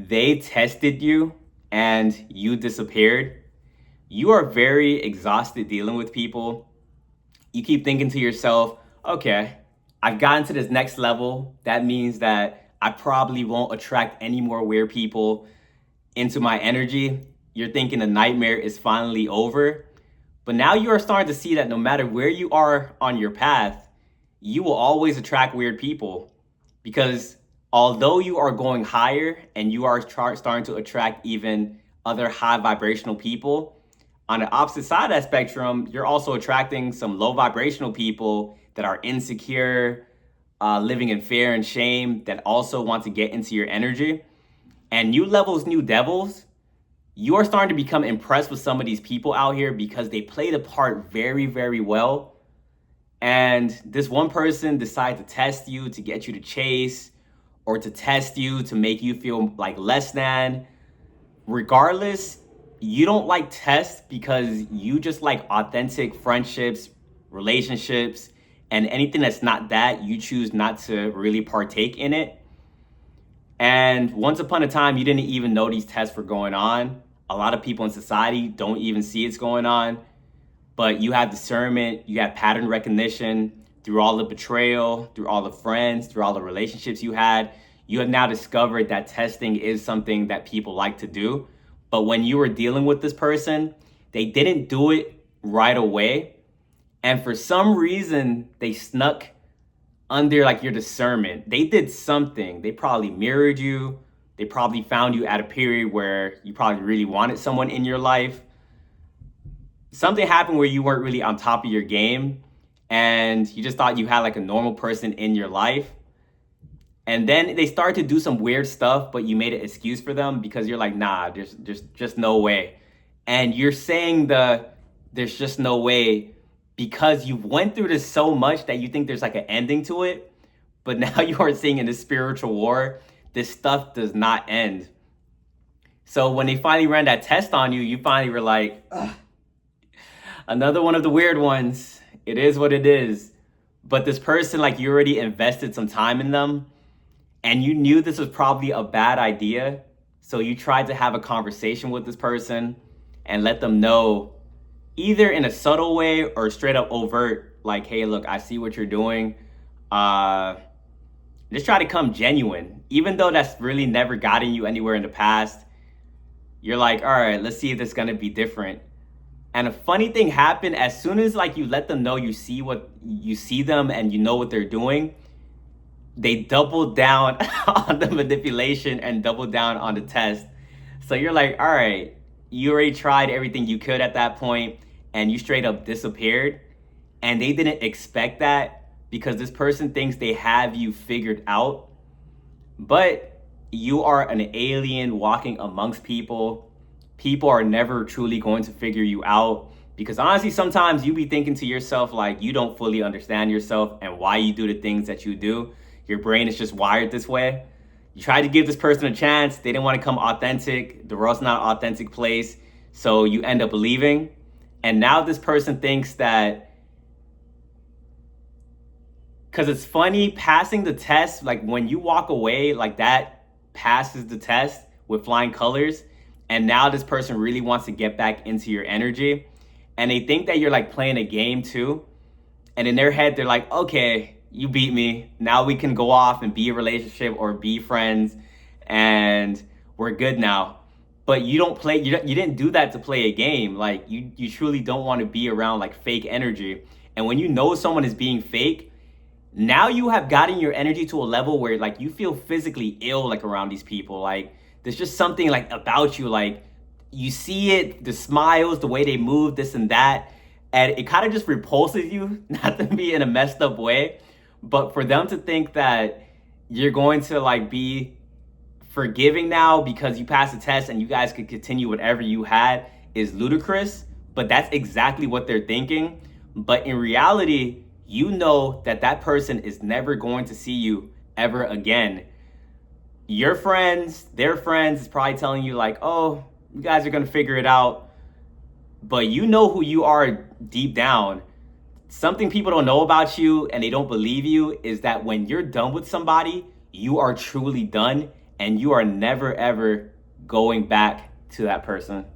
they tested you and you disappeared, you are very exhausted dealing with people. You keep thinking to yourself, okay, I've gotten to this next level. That means that I probably won't attract any more weird people into my energy. You're thinking the nightmare is finally over. But now you are starting to see that no matter where you are on your path, you will always attract weird people. Because although you are going higher and you are starting to attract even other high vibrational people, on the opposite side of that spectrum, you're also attracting some low vibrational people that are insecure, living in fear and shame, that also want to get into your energy. And new levels, new devils, you are starting to become impressed with some of these people out here because they play the part very, very well. And this one person decides to test you, to get you to chase, or to test you to make you feel like less than. Regardless, you don't like tests because you just like authentic friendships, relationships, and anything that's not that, you choose not to really partake in it. And once upon a time, you didn't even know these tests were going on. A lot of people in society don't even see it's going on, but you have discernment, you have pattern recognition through all the betrayal, through all the friends, through all the relationships you had. You have now discovered that testing is something that people like to do. But when you were dealing with this person, they didn't do it right away. And for some reason, they snuck under like your discernment. They did something. They probably mirrored you. They probably found you at a period where you probably really wanted someone in your life. Something happened where you weren't really on top of your game and you just thought you had like a normal person in your life. And then they started to do some weird stuff, but you made an excuse for them because you're like, nah, there's just no way. And you're saying there's just no way because you went through this so much that you think there's like an ending to it. But now you are seeing in this spiritual war, this stuff does not end. So when they finally ran that test on you, you finally were like, ugh, another one of the weird ones. It is what it is. But this person, like you already invested some time in them and you knew this was probably a bad idea. So you tried to have a conversation with this person and let them know, either in a subtle way or straight up overt, like, hey, look, I see what you're doing. Just try to come genuine. Even though that's really never gotten you anywhere in the past, you're like, all right, let's see if this is gonna be different. And a funny thing happened as soon as like you let them know you see them and you know what they're doing, they doubled down on the manipulation and doubled down on the test. So you're like, all right, you already tried everything you could at that point and you straight up disappeared. And they didn't expect that because this person thinks they have you figured out. But you are an alien walking amongst people. People are never truly going to figure you out because honestly, sometimes you be thinking to yourself like you don't fully understand yourself and why you do the things that you do. Your brain is just wired this way. You tried to give this person a chance. They didn't want to come authentic. The world's not an authentic place. So you end up leaving. And now this person thinks that, because it's funny, passing the test, like when you walk away, like that passes the test with flying colors. And now this person really wants to get back into your energy. And they think that you're like playing a game too. And in their head, they're like, okay, you beat me. Now we can go off and be a relationship or be friends and we're good now. But you don't play, you didn't do that to play a game. Like you truly don't want to be around like fake energy. And when you know someone is being fake, now you have gotten your energy to a level where like you feel physically ill like around these people. Like there's just something like about you, like you see it, the smiles, the way they move, this and that. And it kind of just repulses you, not to be in a messed up way, but for them to think that you're going to like be forgiving now because you passed the test and you guys could continue whatever you had is ludicrous. But that's exactly what they're thinking. But in reality, you know that that person is never going to see you ever again. Your friends, their friends is probably telling you like, oh, you guys are going to figure it out. But you know who you are deep down. Something people don't know about you and they don't believe you is that when you're done with somebody, you are truly done and you are never ever going back to that person.